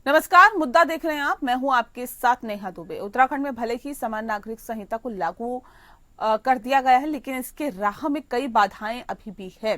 नमस्कार, मुद्दा देख रहे हैं आप। मैं हूं आपके साथ नेहा दुबे। उत्तराखंड में भले ही समान नागरिक संहिता को लागू कर दिया गया है, लेकिन इसके राह में कई बाधाएं अभी भी है।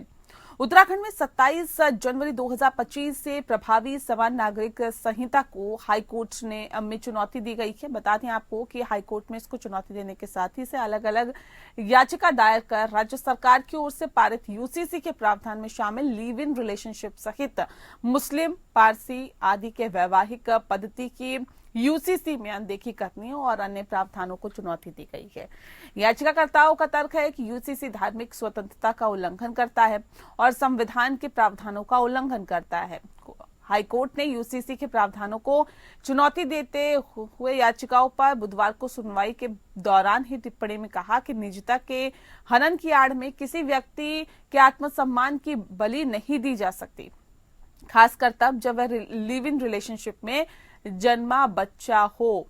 उत्तराखंड में 27 जनवरी 2025 से प्रभावी समान नागरिक संहिता को हाईकोर्ट में चुनौती दी गई है। बता दें आपको कि हाईकोर्ट में इसको चुनौती देने के साथ ही से अलग अलग याचिका दायर कर राज्य सरकार की ओर से पारित यूसीसी के प्रावधान में शामिल लिव इन रिलेशनशिप सहित मुस्लिम, पारसी आदि के वैवाहिक पद्धति की यूसीसी में अनदेखी करने और अन्य प्रावधानों को चुनौती दी गई है। याचिकाकर्ताओं का तर्क है कि यूसीसी धार्मिक स्वतंत्रता का उल्लंघन करता है और संविधान के प्रावधानों का उल्लंघन करता है। हाईकोर्ट ने यूसीसी के प्रावधानों को चुनौती देते हुए याचिकाओं पर बुधवार को सुनवाई के दौरान ही टिप्पणी में कहा कि निजता के हनन की आड़ में किसी व्यक्ति के आत्मसम्मान की बलि नहीं दी जा सकती, खासकर तब जब वह लिव इन रिलेशनशिप में जन्मा बच्चा हो।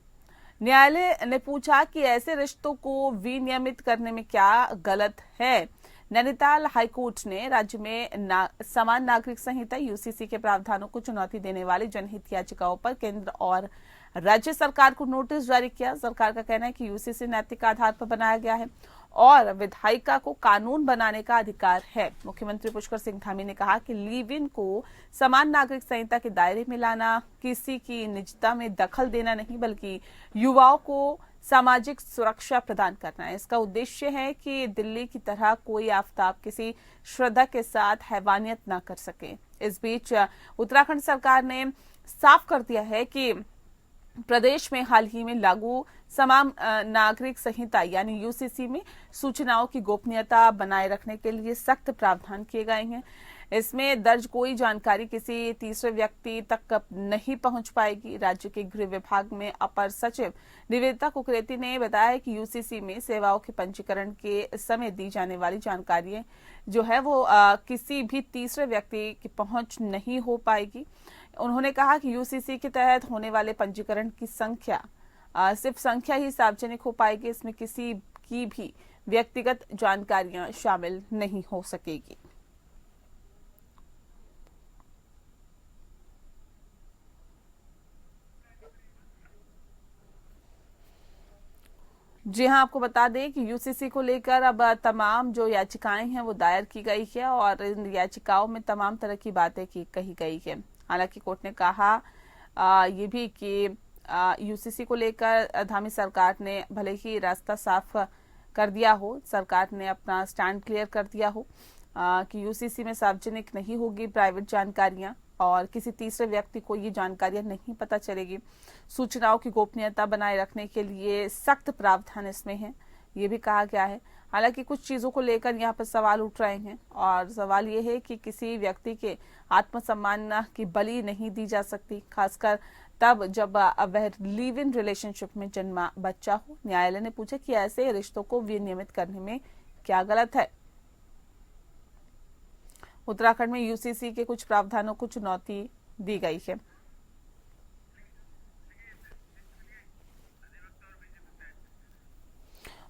न्यायालय ने पूछा कि ऐसे रिश्तों को विनियमित करने में क्या गलत है। नैनीताल हाईकोर्ट ने राज्य में समान नागरिक संहिता यूसीसी के प्रावधानों को चुनौती देने वाली जनहित याचिकाओं पर केंद्र और राज्य सरकार को नोटिस जारी किया। सरकार का कहना है कि यूसीसी नैतिक आधार पर बनाया गया है और विधायिका को कानून बनाने का अधिकार है। मुख्यमंत्री पुष्कर सिंह धामी ने कहा कि लिव इन को समान नागरिक संहिता के दायरे में लाना किसी की निजता में दखल देना नहीं, बल्कि युवाओं को सामाजिक सुरक्षा प्रदान करना है। इसका उद्देश्य है कि दिल्ली की तरह कोई आफताब किसी श्रद्धा के साथ हैवानियत न कर सके। इस बीच उत्तराखंड सरकार ने साफ कर दिया है कि प्रदेश में हाल ही में लागू समान नागरिक संहिता यानी यूसीसी में सूचनाओं की गोपनीयता बनाए रखने के लिए सख्त प्रावधान किए गए हैं। इसमें दर्ज कोई जानकारी किसी तीसरे व्यक्ति तक नहीं पहुंच पाएगी। राज्य के गृह विभाग में अपर सचिव निवेदिता कुकरेती ने बताया कि यूसीसी में सेवाओं के पंजीकरण के समय दी जाने वाली जानकारी जो है वो किसी भी तीसरे व्यक्ति की पहुंच नहीं हो पाएगी। उन्होंने कहा कि यूसीसी के तहत होने वाले पंजीकरण की संख्या सिर्फ संख्या ही सार्वजनिक हो पाएगी। इसमें किसी की भी व्यक्तिगत जानकारियां शामिल नहीं हो सकेगी। जी हां, आपको बता दें कि यूसीसी को लेकर अब तमाम जो याचिकाएं हैं वो दायर की गई है और इन याचिकाओं में तमाम तरह की बातें कही गई है। हालांकि कोर्ट ने कहा ये भी कि यूसीसी को लेकर धामी सरकार ने भले ही रास्ता साफ कर दिया हो, सरकार ने अपना स्टैंड क्लियर कर दिया हो कि यूसीसी में सार्वजनिक नहीं होगी प्राइवेट जानकारियां और किसी तीसरे व्यक्ति को ये जानकारियां नहीं पता चलेगी। सूचनाओं की गोपनीयता बनाए रखने के लिए सख्त प्रावधान इसमें है, ये भी कहा गया है। हालांकि कुछ चीजों को लेकर यहाँ पर सवाल उठ रहे हैं और सवाल ये है कि किसी व्यक्ति के आत्मसम्मान की बलि नहीं दी जा सकती, खासकर तब जब वह लिव इन रिलेशनशिप में जन्मा बच्चा हो। न्यायालय ने पूछा कि ऐसे रिश्तों को विनियमित करने में क्या गलत है। उत्तराखंड में यूसीसी के कुछ प्रावधानों को चुनौती दी गई है।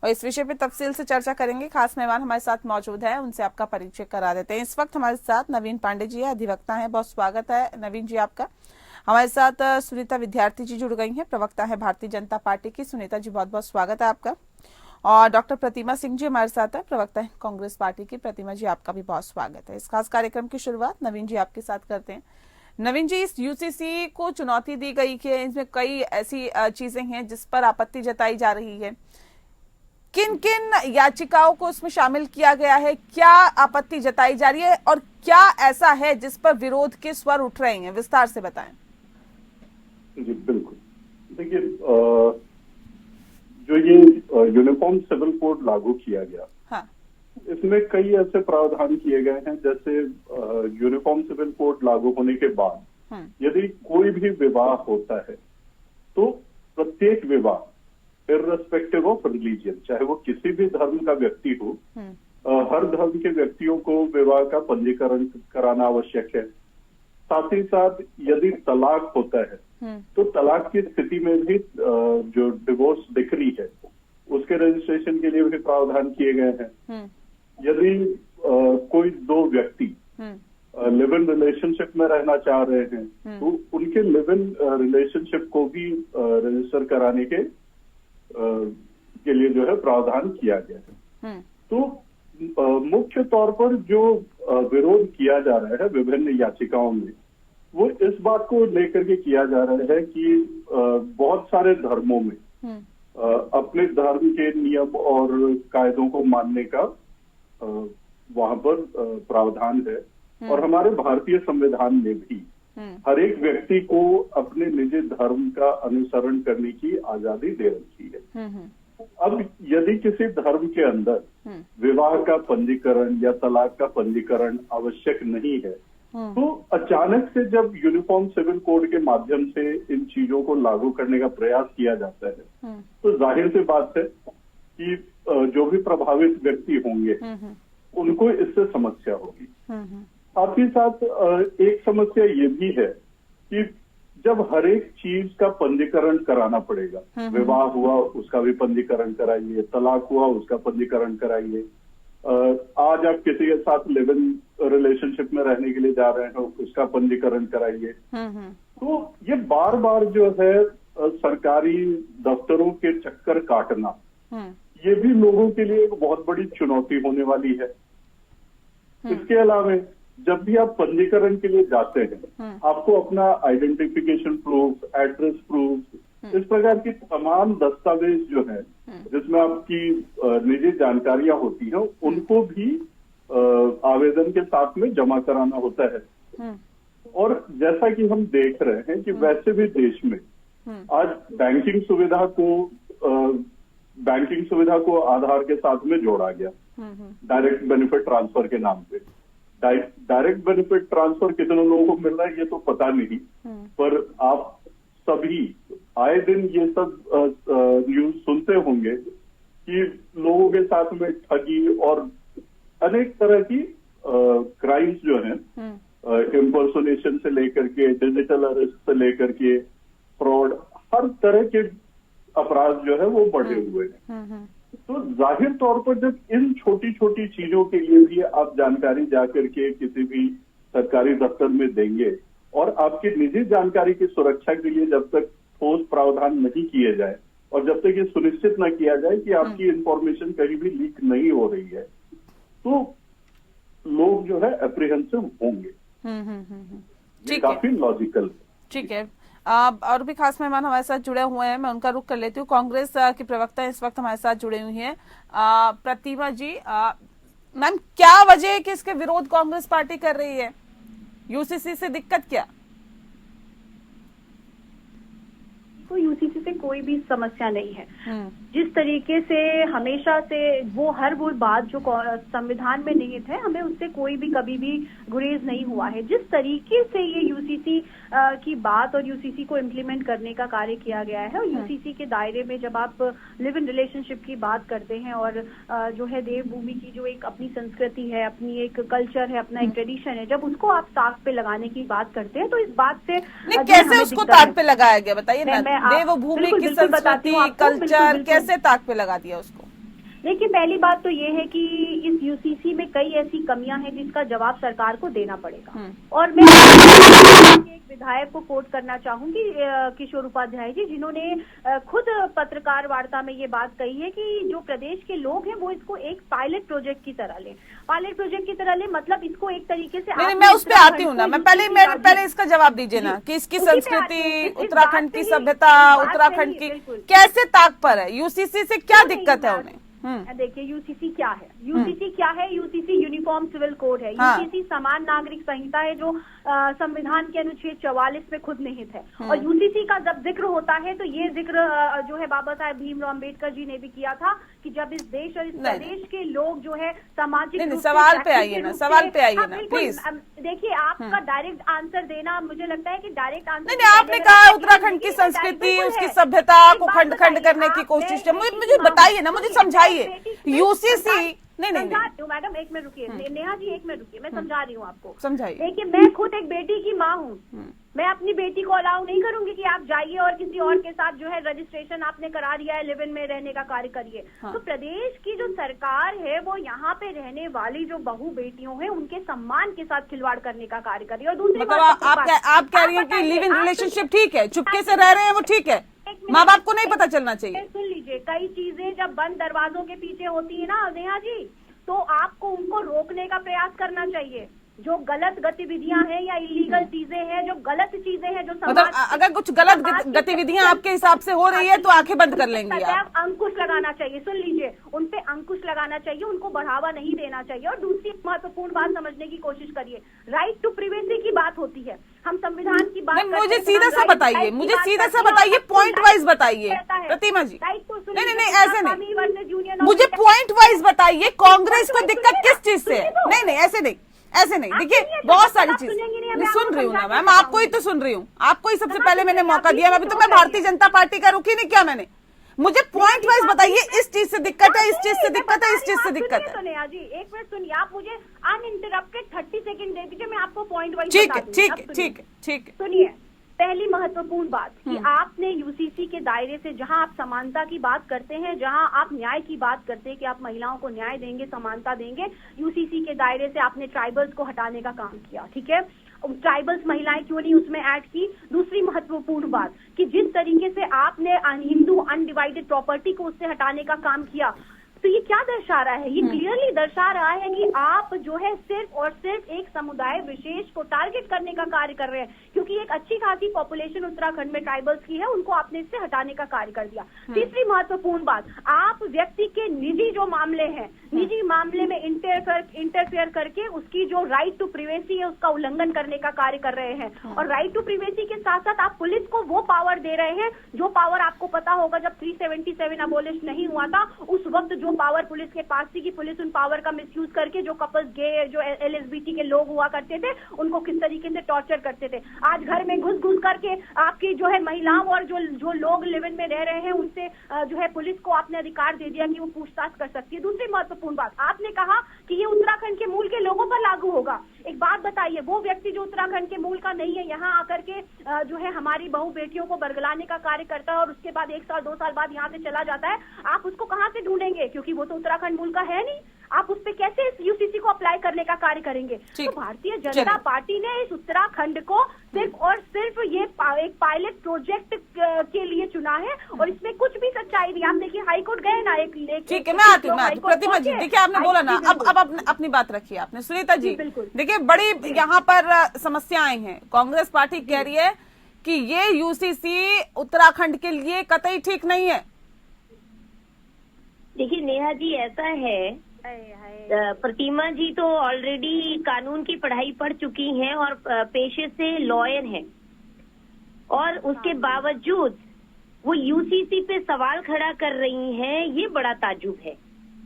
और इस विषय पे तफसील से चर्चा करेंगे। खास मेहमान हमारे साथ मौजूद है, उनसे आपका परिचय करा देते हैं। इस वक्त हमारे साथ नवीन पांडे जी है, अधिवक्ता हैं। बहुत स्वागत है नवीन जी आपका। हमारे साथ सुनीता विद्यार्थी जी जुड़ गई हैं, प्रवक्ता है भारतीय जनता पार्टी की। सुनीता जी बहुत बहुत स्वागत है आपका। और डॉक्टर प्रतिमा सिंह जी हमारे साथ है, प्रवक्ता है कांग्रेस पार्टी की। प्रतिमा जी आपका भी बहुत स्वागत है। इस खास कार्यक्रम की शुरुआत नवीन जी आपके साथ करते हैं। नवीन जी, इस यूसीसी को चुनौती दी गई है, इसमें कई ऐसी चीजें हैं जिस पर आपत्ति जताई जा रही है। किन किन याचिकाओं को इसमें शामिल किया गया है, क्या आपत्ति जताई जा रही है और क्या ऐसा है जिस पर विरोध के स्वर उठ रहे हैं, विस्तार से बताएं। जी बिल्कुल। देखिए, जो ये यूनिफॉर्म सिविल कोड लागू किया गया, हाँ, इसमें कई ऐसे प्रावधान किए गए हैं। जैसे यूनिफॉर्म सिविल कोड लागू होने के बाद यदि कोई भी विवाह होता है तो प्रत्येक विवाह इर्रेस्पेक्टिव ऑफ रिलीजन, चाहे वो किसी भी धर्म का व्यक्ति हो, हर धर्म के व्यक्तियों को विवाह का पंजीकरण कराना आवश्यक है। साथ ही साथ यदि तलाक होता है तो तलाक की स्थिति में भी जो डिवोर्स डिक्री है उसके रजिस्ट्रेशन के लिए भी प्रावधान किए गए हैं। यदि कोई दो व्यक्ति लिव इन रिलेशनशिप में रहना चाह रहे हैं तो उनके लिव इन रिलेशनशिप को भी रजिस्टर कराने के लिए जो है प्रावधान किया गया है। तो मुख्य तौर पर जो विरोध किया जा रहा है विभिन्न याचिकाओं में वो इस बात को लेकर के किया जा रहा है कि बहुत सारे धर्मों में अपने धर्म के नियम और कायदों को मानने का वहां पर प्रावधान है और हमारे भारतीय संविधान में भी हर एक व्यक्ति को अपने निजी धर्म का अनुसरण करने की आजादी दे रखी है। अब यदि किसी धर्म के अंदर विवाह का पंजीकरण या तलाक का पंजीकरण आवश्यक नहीं है तो अचानक से जब यूनिफॉर्म सिविल कोड के माध्यम से इन चीजों को लागू करने का प्रयास किया जाता है तो जाहिर सी बात है कि जो भी प्रभावित व्यक्ति होंगे उनको इससे समस्या होगी। साथ ही साथ एक समस्या ये भी है कि जब हर एक चीज का पंजीकरण कराना पड़ेगा, विवाह हुआ उसका भी पंजीकरण कराइए, तलाक हुआ उसका पंजीकरण कराइए, आज आप किसी के साथ लिव इन रिलेशनशिप में रहने के लिए जा रहे हैं उसका पंजीकरण कराइए। तो ये बार बार जो है सरकारी दफ्तरों के चक्कर काटना ये भी लोगों के लिए एक बहुत बड़ी चुनौती होने वाली है। इसके अलावा जब भी आप पंजीकरण के लिए जाते हैं आपको अपना आइडेंटिफिकेशन प्रूफ, एड्रेस प्रूफ, इस प्रकार की तमाम दस्तावेज जो है जिसमें आपकी निजी जानकारियां होती हैं उनको भी आवेदन के साथ में जमा कराना होता है। और जैसा कि हम देख रहे हैं कि वैसे भी देश में आज बैंकिंग सुविधा को आधार के साथ में जोड़ा गया डायरेक्ट बेनिफिट ट्रांसफर के नाम पे। डायरेक्ट बेनिफिट ट्रांसफर कितने लोगों को मिल रहा है ये तो पता नहीं, पर आप सभी आए दिन ये सब न्यूज सुनते होंगे कि लोगों के साथ में ठगी और अनेक तरह की क्राइम्स जो है इम्पर्सोनेशन से लेकर के डिजिटल अरेस्ट से लेकर के फ्रॉड, हर तरह के अपराध जो है वो बढ़े हुए हैं। तो जाहिर तौर पर जब इन छोटी छोटी चीजों के लिए भी आप जानकारी जाकर के किसी भी सरकारी दफ्तर में देंगे और आपकी निजी जानकारी की सुरक्षा के लिए जब तक ठोस प्रावधान नहीं किए जाए और जब तक ये सुनिश्चित न किया जाए कि आपकी इंफॉर्मेशन कहीं भी लीक नहीं हो रही है तो लोग जो है एप्रीहेंसिव होंगे। ये काफी लॉजिकल। ठीक है, और भी खास मेहमान हमारे साथ जुड़े हुए हैं, मैं उनका रुख कर लेती हूँ। कांग्रेस की प्रवक्ता इस वक्त हमारे साथ जुड़े हुई हैं प्रतिमा जी। मैम, क्या वजह है कि इसके विरोध कांग्रेस पार्टी कर रही है? यूसीसी से दिक्कत क्या? तो यूसीसी से कोई भी समस्या नहीं है। जिस तरीके से हमेशा से वो बात जो संविधान में निहित है हमें उससे कोई भी कभी भी गुरेज नहीं हुआ है। जिस तरीके से ये यूसीसी की बात और यूसीसी को इम्प्लीमेंट करने का कार्य किया गया है और यूसीसी के दायरे में जब आप लिव इन रिलेशनशिप की बात करते हैं और जो है देवभूमि की जो एक अपनी संस्कृति है, अपनी एक कल्चर है, अपना एक ट्रेडिशन है, जब उसको आप ताक पे लगाने की बात करते हैं तो इस बात से कैसे उसको ताक पे लगाया गया बताइए ना। देवभूमि की संस्कृति, कल्चर कैसे ताक पे लगा दिया उसको? देखिए, पहली बात तो ये है कि इस यूसीसी में कई ऐसी कमियां हैं जिसका जवाब सरकार को देना पड़ेगा। और मैं एक विधायक को कोट करना चाहूंगी, किशोर उपाध्याय जी, जिन्होंने खुद पत्रकार वार्ता में ये बात कही है कि जो प्रदेश के लोग हैं वो इसको एक पायलट प्रोजेक्ट की तरह लें। पायलट प्रोजेक्ट की तरह लें मतलब इसको एक तरीके से मैं उस पर आती हूँ ना। मैं पहले इसका जवाब दीजिए ना कि इसकी संस्कृति, उत्तराखंड की सभ्यता, उत्तराखंड की कैसे ताक पर है? यूसीसी से क्या दिक्कत है उन्हें? देखिए, यूसीसी क्या है? यूसीसी क्या है? यूसीसी यूनिफॉर्म सिविल कोड है। यूसीसी समान नागरिक संहिता है जो संविधान के अनुच्छेद 44 में खुद निहित है। और यूसीसी का जब जिक्र होता है तो ये जिक्र जो है बाबा साहेब भीमराव अम्बेडकर जी ने भी किया था कि जब इस देश और इस प्रदेश के लोग जो है सामाजिक सवाल पे आइए ना प्लीज। देखिए, आपका डायरेक्ट आंसर देना, मुझे लगता है कि डायरेक्ट आंसर नहीं, आपने कहा उत्तराखंड की संस्कृति, उसकी सभ्यता को खंड खंड करने की कोशिश है। मुझे बताइए ना, मुझे समझाइए। यूसीसी नहीं नहीं समझा रही हूँ मैडम, एक मिनट रुकिए। नेहा जी एक मिनट रुकिए, मैं समझा रही हूँ आपको। समझाइए। देखिए मैं खुद एक बेटी की माँ हूँ, मैं अपनी बेटी को अलाउ नहीं करूंगी कि आप जाइए और किसी और के साथ जो है रजिस्ट्रेशन आपने करा दिया है, लिव इन में रहने का कार्य करिए। तो प्रदेश की जो सरकार है वो यहाँ पे रहने वाली जो बहू बेटियों हैं उनके सम्मान के साथ खिलवाड़ करने का कार्य करिए। और दूसरी मतलब आप कह रही हैं कि लिव इन रिलेशनशिप ठीक है, चुपके से रह रहे हैं वो ठीक है, माँ बाप को नहीं पता चलना चाहिए। सुन लीजिए, कई चीजें जब बंद दरवाजों के पीछे होती है ना नेहा जी, तो आपको उनको रोकने का प्रयास करना चाहिए। जो गलत गतिविधियां हैं या इलीगल चीजें हैं, जो गलत चीजें हैं, जो मतलब अगर कुछ गलत गतिविधियां आपके हिसाब से हो रही है तो आंखें बंद कर लेंगी आप। अंकुश लगाना चाहिए। सुन लीजिए, उन पे अंकुश लगाना चाहिए, उनको बढ़ावा नहीं देना चाहिए। और दूसरी महत्वपूर्ण बात समझने की कोशिश करिए, राइट टू प्रिवेसी की बात होती है, हम संविधान की बात। मुझे सीधा सा बताइए, मुझे सीधा सा बताइए, पॉइंट वाइज बताइए प्रतिमा जी। नहीं नहीं ऐसे नहीं, मुझे पॉइंट वाइज बताइए कांग्रेस को दिक्कत किस चीज से है। नहीं नहीं ऐसे नहीं, ऐसे नहीं। देखिए बहुत सारी चीज मैं सुन रही हूँ ना मैम, आपको ही तो सुन रही हूँ, आपको ही सबसे पहले मैंने मौका दिया। अभी तो मैं भारतीय जनता पार्टी का रुख ही नहीं किया मैंने। मुझे पॉइंट वाइज बताइए, इस चीज से दिक्कत है, इस चीज से दिक्कत है, इस चीज से दिक्कत है। नेहा जी एक मिनट सुनिए, आप मुझे अनइंटरप्टेड 30 सेकंड दे दीजिए, मैं आपको पॉइंट वाइज ठीक है ठीक है ठीक है ठीक है। सुनिए, पहली महत्वपूर्ण बात कि आपने यूसीसी के दायरे से, जहां आप समानता की बात करते हैं, जहां आप न्याय की बात करते हैं कि आप महिलाओं को न्याय देंगे, समानता देंगे, यूसीसी के दायरे से आपने ट्राइबल्स को हटाने का काम किया। ठीक है, ट्राइबल्स महिलाएं क्यों नहीं उसमें ऐड की। दूसरी महत्वपूर्ण बात कि जिस तरीके से आपने हिंदू अनडिवाइडेड प्रॉपर्टी को उससे हटाने का काम किया, तो ये क्या दर्शा रहा है? ये क्लियरली दर्शा रहा है कि आप जो है सिर्फ और सिर्फ एक समुदाय विशेष को टारगेट करने का कार्य कर रहे हैं, क्योंकि एक अच्छी खासी पॉपुलेशन उत्तराखंड में ट्राइबल्स की है, उनको आपने इससे हटाने का कार्य कर दिया। तीसरी महत्वपूर्ण बात, आप व्यक्ति के निजी जो मामले हैं, निजी मामले में इंटरफेयर करके उसकी जो राइट टू प्रिवेसी है उसका उल्लंघन करने का कार्य कर रहे हैं। और राइट टू प्रिवेसी के साथ साथ आप पुलिस को वो पावर दे रहे हैं जो पावर आपको पता होगा जब 377 अबोलिश नहीं हुआ था, उस वक्त जो पावर पुलिस के पास थी कि पुलिस उन पावर का मिसयूज करके जो कपल्स, गे, जो LSBT के लोग हुआ करते थे उनको किस तरीके से टॉर्चर करते थे। आज घर में घुस करके आपकी जो है महिलाओं और जो लोग लिव इन में रह रहे हैं उनसे जो है पुलिस को आपने अधिकार दे दिया कि वो पूछताछ कर सकती है। दूसरी महत्वपूर्ण बात, आपने कहा कि ये उत्तराखंड के मूल के लोगों पर लागू होगा। एक बात बताइए, वो व्यक्ति जो उत्तराखंड के मूल का नहीं है, यहाँ आकर के जो है हमारी बहू बेटियों को बरगलाने का कार्य करता है और उसके बाद 1 साल 2 साल बाद यहाँ से चला जाता है, आप उसको कहाँ से ढूंढेंगे? क्योंकि वो तो उत्तराखंड मूल का है नहीं। आप उस पे कैसे इस यूसीसी को अप्लाई करने का कार्य करेंगे? तो भारतीय जनता पार्टी ने इस उत्तराखंड को सिर्फ और सिर्फ ये एक पायलट प्रोजेक्ट के लिए चुना है और इसमें कुछ भी सच्चाई नहीं। आप देखिए हाईकोर्ट गए ना, एक ठीक है, मैं आती हूँ प्रतिमा जी। देखिए आपने बोला ना, अब अपनी बात रखिए आपने। सुनीता जी देखिए, बड़ी यहाँ पर समस्याएं हैं। कांग्रेस पार्टी कह रही है कि ये यूसीसी उत्तराखंड के लिए कतई ठीक नहीं है। देखिए नेहा जी, ऐसा है, प्रतिमा जी तो ऑलरेडी कानून की पढ़ाई पढ़ चुकी हैं और पेशे से लॉयर हैं, और उसके बावजूद वो यूसीसी पे सवाल खड़ा कर रही हैं, ये बड़ा ताज्जुब है।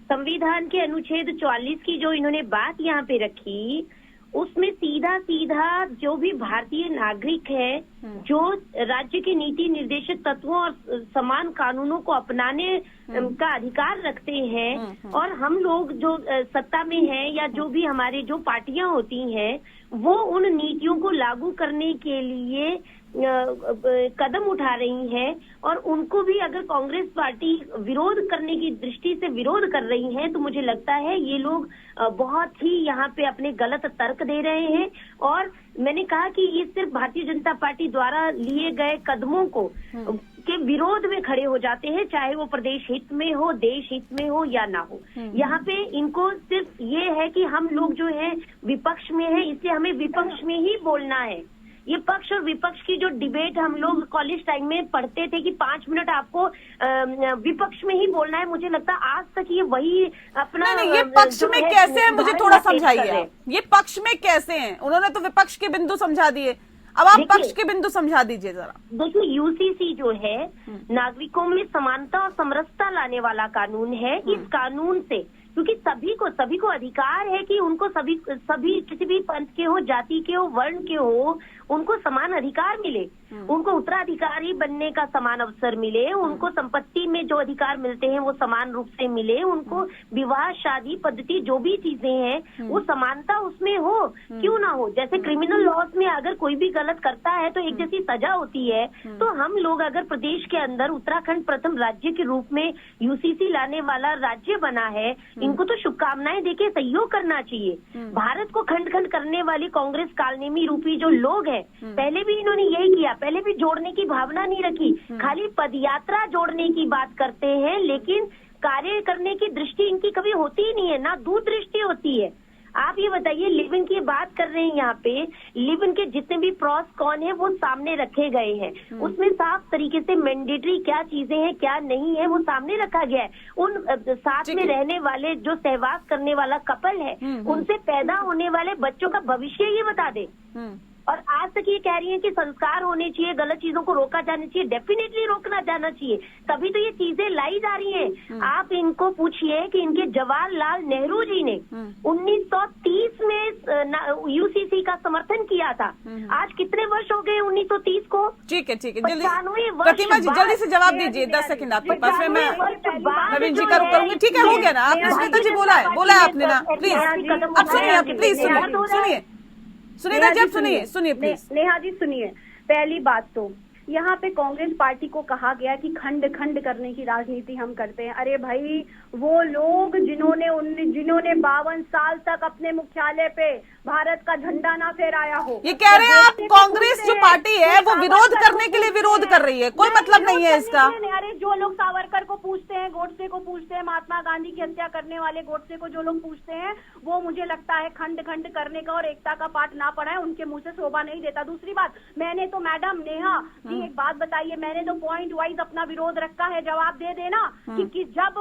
संविधान के अनुच्छेद 44 की जो इन्होंने बात यहाँ पे रखी, उसमें सीधा जो भी भारतीय नागरिक है, जो राज्य के नीति निर्देशक तत्वों और समान कानूनों को अपनाने का अधिकार रखते हैं, और हम लोग जो सत्ता में हैं या जो भी हमारे जो पार्टियां होती हैं, वो उन नीतियों को लागू करने के लिए कदम उठा रही हैं, और उनको भी अगर कांग्रेस पार्टी विरोध करने की दृष्टि से विरोध कर रही है, तो मुझे लगता है ये लोग बहुत ही यहाँ पे अपने गलत तर्क दे रहे हैं। और मैंने कहा कि ये सिर्फ भारतीय जनता पार्टी द्वारा लिए गए कदमों को के विरोध में खड़े हो जाते हैं, चाहे वो प्रदेश हित में हो, देश हित में हो या ना हो। यहाँ पे इनको सिर्फ ये है कि हम लोग जो है विपक्ष में है, इसलिए हमें विपक्ष में ही बोलना है। ये पक्ष और विपक्ष की जो डिबेट हम लोग कॉलेज टाइम में पढ़ते थे कि 5 मिनट आपको विपक्ष में ही बोलना है, मुझे लगता है आज तक ये वही अपना नहीं, ये पक्ष में कैसे है मुझे थोड़ा समझाइए। ये पक्ष में कैसे हैं? उन्होंने तो विपक्ष के बिंदु समझा दिए, अब आप पक्ष के बिंदु समझा दीजिए जरा। देखिए, यूसीसी जो है नागरिकों में समानता और समरसता लाने वाला कानून है। इस कानून से, क्योंकि सभी को अधिकार है कि उनको सभी किसी भी पंथ के हो, जाति के हो, वर्ण के हो, उनको समान अधिकार मिले। उनको उत्तराधिकारी बनने का समान अवसर मिले, उनको संपत्ति में जो अधिकार मिलते हैं वो समान रूप से मिले, उनको विवाह शादी पद्धति जो भी चीजें हैं वो समानता उसमें हो, क्यों ना हो। जैसे क्रिमिनल लॉज में अगर कोई भी गलत करता है तो एक जैसी सजा होती है, तो हम लोग अगर प्रदेश के अंदर उत्तराखंड प्रथम राज्य के रूप में यूसीसी लाने वाला राज्य बना है, इनको तो शुभकामनाएं देके सहयोग करना चाहिए। भारत को खंड खंड करने वाली कांग्रेस कालनेमी रूपी जो लोग हैं, पहले भी इन्होंने यही किया, पहले भी जोड़ने की भावना नहीं रखी, खाली पदयात्रा जोड़ने की बात करते हैं, लेकिन कार्य करने की दृष्टि इनकी कभी होती ही नहीं है, ना दूरदृष्टि होती है। आप ये बताइए, लिव इन की बात कर रहे हैं यहाँ पे, लिव इन के जितने भी प्रॉस कौन है वो सामने रखे गए हैं, उसमें साफ तरीके से मैंडेटरी क्या चीजें हैं क्या नहीं है वो सामने रखा गया है। उन साथ में रहने वाले जो सहवास करने वाला कपल है, उनसे पैदा होने वाले बच्चों का भविष्य ये बता दे। और आज तक ये कह रही है कि संस्कार होने चाहिए, गलत चीजों को रोका जाना चाहिए, डेफिनेटली रोकना जाना चाहिए, तभी तो ये चीजें लाई जा रही हैं। आप इनको पूछिए कि इनके जवाहरलाल नेहरू जी ने 1930 में यूसीसी का समर्थन किया था, आज कितने वर्ष हो गए 1930 को? ठीक है प्रतिमा जी जल्दी से जवाब दीजिए, 10 सेकंड आपके पास में, मैं नवीन जी का रुक करूंगी। ठीक है, हो गया ना, आपने सुनीता जी बोला है आपने ना, प्लीज अब सुनिए, प्लीज सुनिए सुनीता जी, आप सुनिए प्लीज। नेहा जी सुनिए, पहली बात तो यहाँ पे कांग्रेस पार्टी को कहा गया कि खंड खंड करने की राजनीति हम करते हैं। अरे भाई, वो लोग जिन्होंने 52 साल तक अपने मुख्यालय पे भारत का झंडा ना फहराया हो, ये कह रहे हैं आप कांग्रेस जो पार्टी है वो विरोध करने के लिए विरोध कर रही है, कोई मतलब नहीं है इसका। अरे जो लोग सावरकर को पूछते हैं, गोडसे को पूछते हैं, महात्मा गांधी की हत्या करने वाले गोडसे को जो लोग पूछते हैं, वो मुझे लगता है खंड खंड करने का और एकता का पाठ ना पढ़ा है, उनके मुंह से शोभा नहीं देता। दूसरी बात, मैंने तो मैडम नेहा जी एक बात बताइए, मैंने तो पॉइंट वाइज अपना विरोध रखा है, जवाब दे देना कि जब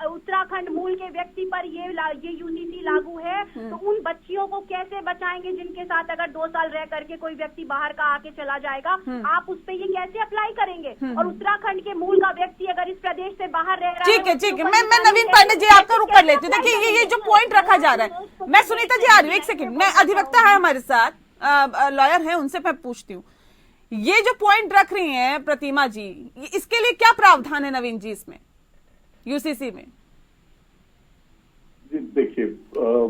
उत्तराखंड मूल के व्यक्ति पर ये यूसीसी लागू है तो उन बच्चियों को कैसे बचाएंगे जिनके साथ अगर 2 साल रह करके कोई व्यक्ति बाहर का आके चला जाएगा, आप उस पे ये कैसे अप्लाई करेंगे? और उत्तराखंड के मूल का व्यक्ति अगर इस प्रदेश से बाहर रह रहा है, ठीक है, मैं नवीन पांडे जी आपका रुक कर लेती हूँ। देखिए ये जो पॉइंट रखा जा रहा है, मैं सुनीता जी आ रही हूँ, एक सेकंड, मैं अधिवक्ता है हमारे साथ, लॉयर है, उनसे मैं पूछती हूँ, ये जो पॉइंट रख रही हैं प्रतिमा जी, इसके लिए क्या प्रावधान है नवीन जी इसमें यूसीसी में? जी देखिए,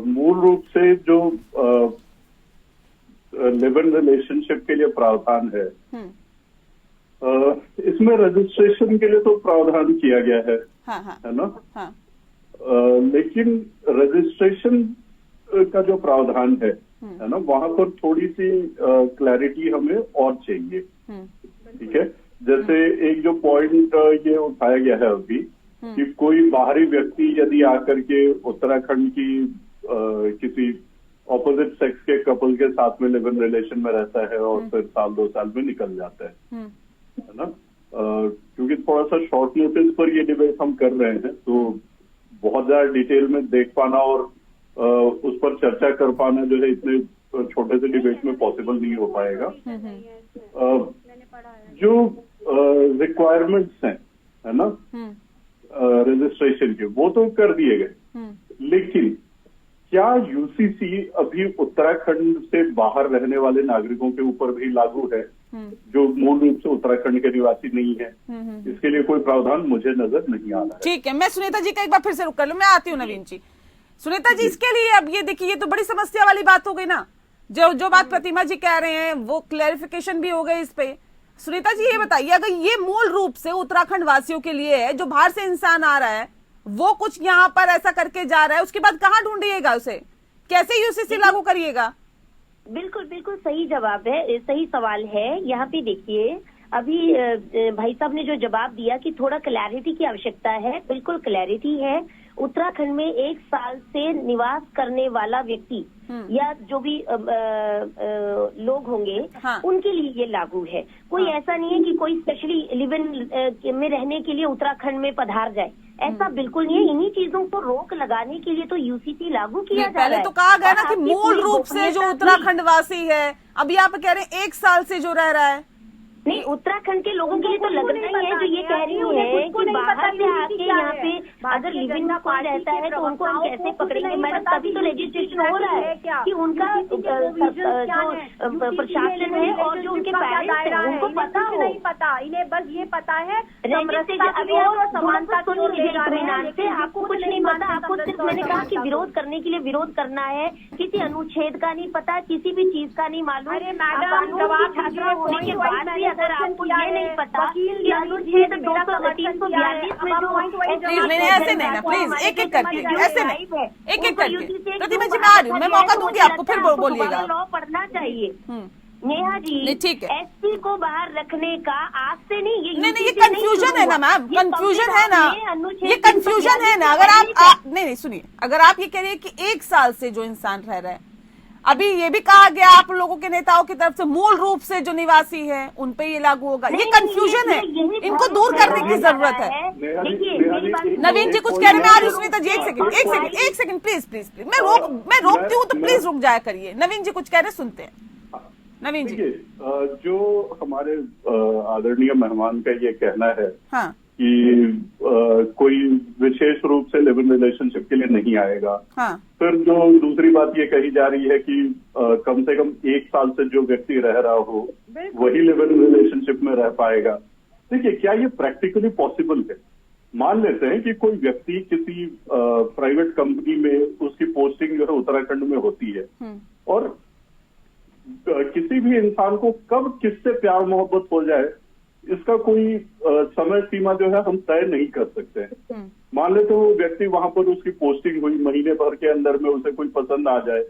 मूल रूप से जो लिव इन रिलेशनशिप के लिए प्रावधान है, इसमें रजिस्ट्रेशन के लिए तो प्रावधान किया गया है, है ना? लेकिन रजिस्ट्रेशन का जो प्रावधान है ना, वहां पर थोड़ी सी क्लैरिटी हमें और चाहिए। ठीक है, जैसे एक जो पॉइंट ये उठाया गया है अभी कि कोई बाहरी व्यक्ति यदि आकर के उत्तराखंड की किसी ऑपोजिट सेक्स के कपल के साथ में लिव इन रिलेशन में रहता है और फिर 1-2 साल में निकल जाता है ना, क्योंकि थोड़ा सा शॉर्ट नोटिस पर ये डिबेट हम कर रहे हैं, तो बहुत ज्यादा डिटेल में देख पाना और उस पर चर्चा कर पाना जो है इतने छोटे से डिबेट में पॉसिबल नहीं हो पाएगा। जो रिक्वायरमेंट्स हैं, है ना, रजिस्ट्रेशन के, वो तो कर दिए गए, लेकिन क्या यूसीसी अभी उत्तराखंड से बाहर रहने वाले नागरिकों के ऊपर भी लागू है जो मूल रूप से उत्तराखंड के निवासी नहीं है? इसके लिए कोई प्रावधान मुझे नजर नहीं आ रहा है। ठीक है, मैं सुनीता जी का एक बार फिर से रुक कर लूं, मैं आती हूँ नवीन जी। सुनीता जी, इसके लिए अब ये देखिए, ये तो बड़ी समस्या वाली बात हो गई ना, जो बात प्रतिमा जी कह रहे हैं वो क्लैरिफिकेशन भी हो गई इस पे। सुनीता जी ये बताइए, अगर ये मूल रूप से उत्तराखंड वासियों के लिए है, जो बाहर से इंसान आ रहा है वो कुछ यहाँ पर ऐसा करके जा रहा है, उसके बाद कहाँ ढूंढिएगा उसे, कैसे यूसीसी लागू करिएगा? बिल्कुल सही जवाब है, सही सवाल है। यहाँ पे देखिए, अभी भाई साहब ने जो जवाब दिया कि थोड़ा क्लैरिटी की आवश्यकता है, बिल्कुल क्लैरिटी है। उत्तराखंड में 1 साल से निवास करने वाला व्यक्ति या जो भी लोग होंगे, उनके लिए ये लागू है। कोई ऐसा नहीं है कि कोई स्पेशली लिव इन में रहने के लिए उत्तराखंड में पधार जाए, ऐसा बिल्कुल नहीं है। इन्हीं चीजों को रोक लगाने के लिए तो यूसीसी लागू किया जा रहा है। पहले तो कहा गया ना कि मूल रूप से जो उत्तराखंड वासी है, अभी आप कह रहे हैं 1 साल से जो रह रहा है, नहीं, उत्तराखंड के लोगों के लिए तो लगना ही है जो ये कह रही है कि बाहर से आके यहाँ पे अगर लिविंग में कोई रहता है तो उनको हम कैसे पकड़ेंगे। मैडम तभी तो रजिस्ट्रेशन हो रहा है कि उनका जो प्रशासन है और जो उनके पेरेंट्स हैं उनको पता हो। नहीं पता, इन्हें बस ये पता है समानता से आपको कुछ नहीं पता। आपको सिर्फ मैंने कहा कि विरोध करने के लिए विरोध करना है, किसी अनुच्छेद का नहीं पता, किसी भी चीज का नहीं मालूम। अरे मैडम, जवाब छात्रा होने के बाद भी अगर आपको ये नहीं पता कि अनुच्छेद 242 में जो प्लीज नहीं, ऐसे नहीं ना, प्लीज एक एक करके, ऐसे नहीं, एक एक करके। प्रतिमा जी मैं आ रही हूँ, मैं मौका दूंगी आपको, फिर बोलिएगा। लॉ पढ़ना चाहिए नेहा जी। ठीक है, एसपी को बाहर रखने का आज से नहीं, ये कंफ्यूजन है ना मैम, कंफ्यूजन है ना, ये कंफ्यूजन है ना। अगर आप नहीं सुनिए, अगर आप ये कह रही है कि 1 साल से जो इंसान रह रहा है, अभी ये भी कहा गया आप लोगों के नेताओं की तरफ से मूल रूप से जो निवासी है उन पे ये लागू होगा, ये कंफ्यूजन है, इनको दूर करने की जरूरत है। नवीन जी कुछ कह रहे हैं, मैं आ रही हूँ। सुनीता जी एक सेकंड प्लीज मैं रोकती हूँ तो प्लीज रुक जाया करिए। नवीन जी कुछ कह रहे, सुनते हैं नवीन जी। जो हमारे आदरणीय मेहमान का ये कहना है हाँ, कि कोई विशेष रूप से लिव इन रिलेशनशिप के लिए नहीं आएगा। हाँ, फिर जो दूसरी बात ये कही जा रही है कि कम से कम 1 साल से जो व्यक्ति रह रहा हो वही लिव इन रिलेशनशिप में रह पाएगा। देखिए, क्या ये प्रैक्टिकली पॉसिबल है? मान लेते हैं कि कोई व्यक्ति किसी प्राइवेट कंपनी में उसकी पोस्टिंग जो है उत्तराखंड में होती है और किसी भी इंसान को कब किससे प्यार मोहब्बत हो जाए इसका कोई समय सीमा जो है हम तय नहीं कर सकते हैं। मान लेते वो व्यक्ति वहां पर उसकी पोस्टिंग हुई, महीने भर के अंदर में उसे कोई पसंद आ जाए,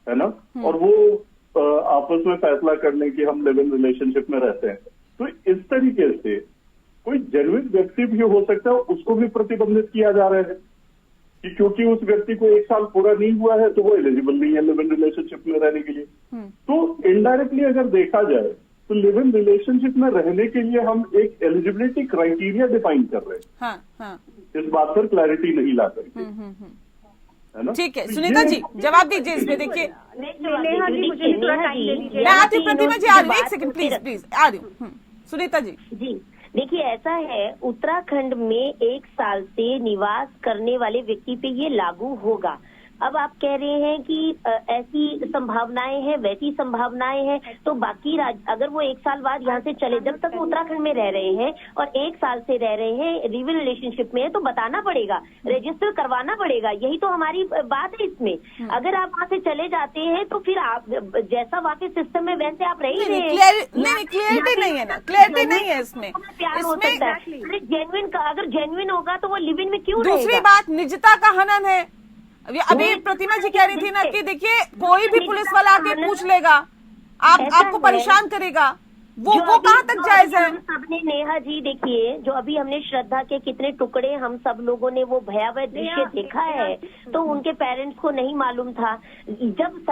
है ना, और वो आपस में फैसला कर लें कि हम लिव इन रिलेशनशिप में रहते हैं, तो इस तरीके से कोई जेन्युइन व्यक्ति भी हो सकता है, उसको भी प्रतिबंधित किया जा रहा है कि क्योंकि उस व्यक्ति को 1 साल पूरा नहीं हुआ है तो वो एलिजिबल नहीं है लिव इन रिलेशनशिप में रहने के लिए। तो इनडायरेक्टली अगर देखा जाए तो लिव इन रिलेशनशिप में रहने के लिए हम एक एलिजिबिलिटी क्राइटेरिया डिफाइन कर रहे हैं। हाँ, हाँ। इस बात पर क्लैरिटी नहीं ला सकते, है ना। ठीक है, सुनीता जी जवाब दीजिए इसमें। देखिए मैं आती हूँ, प्रतिमा जी आ रही हूँ, 1 सेकंड प्लीज आ रही हूँ। सुनीता जी देखिए, ऐसा है, उत्तराखंड में 1 साल से निवास करने वाले व्यक्ति पे ये लागू होगा। अब आप कह रहे हैं कि ऐसी संभावनाएं हैं, वैसी संभावनाएं हैं, तो बाकी अगर वो 1 साल बाद यहाँ से चले, जब तक वो उत्तराखंड में रह रहे हैं और 1 साल से रह रहे हैं, लिव इन रिलेशनशिप में है, तो बताना पड़ेगा, रजिस्टर करवाना पड़ेगा। यही तो हमारी बात है इसमें। अगर आप वहाँ से चले जाते हैं तो फिर आप जैसा वापस सिस्टम में वैसे आप रह रहे हैं। क्लियरिटी नहीं है ना, क्लियरिटी नहीं है इसमें। प्यार हो सकता है, अगर जेन्युइन होगा तो वो लिव इन में क्यों रहेगा? दूसरी बात, निजता का हनन है। अभी प्रतिमा जी कह रही थी ना कि देखिए कोई भी पुलिस वाला आके पूछ लेगा, आपको परेशान करेगा, वो कहाँ तक जायज है? सबने नेहा जी देखिए, जो अभी हमने श्रद्धा के कितने टुकड़े हम सब लोगों ने वो भयावह दृश्य देखा है, तो उनके पेरेंट्स को नहीं मालूम था। जब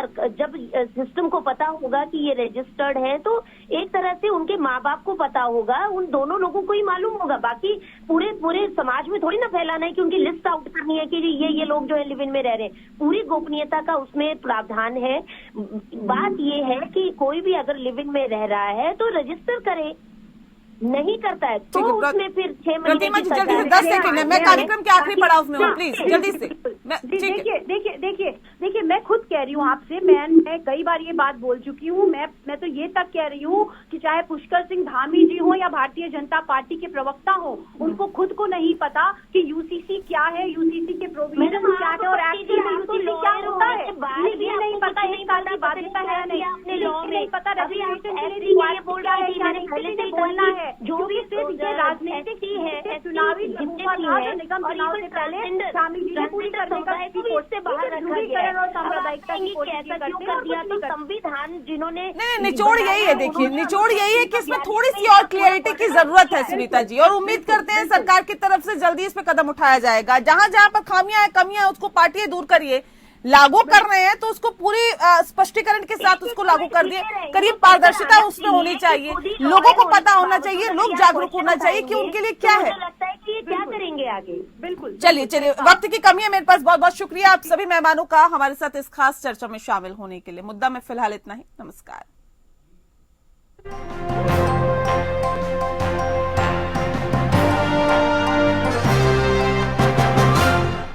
सिस्टम को पता होगा कि ये रजिस्टर्ड है तो एक तरह से उनके माँ बाप को पता होगा, उन दोनों लोगों को ही मालूम होगा। बाकी पूरे समाज में थोड़ी ना फैलाना है कि उनकी लिस्ट आउट करनी है कि ये लोग जो है लिव इन में रह रहे हैं। पूरी गोपनीयता का उसमें प्रावधान है। बात ये है कि कोई भी अगर लिव इन में रह रहा है तो रजिस्टर करे, नहीं करता है तो उसमें फिर 6 महीने प्रतिमा जी जल्दी से 10 सेकंड है, मैं कार्यक्रम के आखिरी पड़ाव में हूँ, प्लीज जल्दी से। देखिए मैं खुद कह रही हूँ आपसे, मैं कई बार ये बात बोल चुकी हूँ। मैं तो ये तक कह रही हूँ कि चाहे पुष्कर सिंह धामी जी हो या भारतीय जनता पार्टी के प्रवक्ता हो, उनको खुद को नहीं पता कि यूसीसी क्या है, यूसीसी के प्रोविजन क्या है और एक्चुअली यूसीसी क्या होता है, ये नहीं पता। 1 साल की बाध्यता है नहीं पता, रजिस्ट्रेशन के लिए बोलना है, बोलना है, जो भी सिर्फ ये राजनीतिक ही है, चुनावी निगम चुनाव से पहले स्वामी जी ने पूरी करने का से बाहर रखा गया है और सांप्रदायिकता की कोशिश करते हैं। संविधान जिन्होंने निचोड़ यही है, देखिए निचोड़ यही है कि इसमें थोड़ी सी और क्लियरिटी की जरूरत है सुनीता जी, और उम्मीद करते हैं सरकार की तरफ से जल्दी इस पे कदम उठाया जाएगा। जहां जहां पर खामियां है, कमियां है, उसको पार्टियां दूर करिए। लागू कर रहे हैं तो उसको पूरी स्पष्टीकरण के साथ उसको लागू कर दिए। करीब पारदर्शिता उसमें होनी चाहिए, लोगों को पता होना चाहिए, लोग जागरूक होना चाहिए कि उनके लिए क्या है, लगता है कि क्या करेंगे आगे। बिल्कुल, चलिए वक्त की कमी है मेरे पास। बहुत बहुत शुक्रिया आप सभी मेहमानों का हमारे साथ इस खास चर्चा में शामिल होने के लिए। मुद्दा में फिलहाल इतना ही। नमस्कार।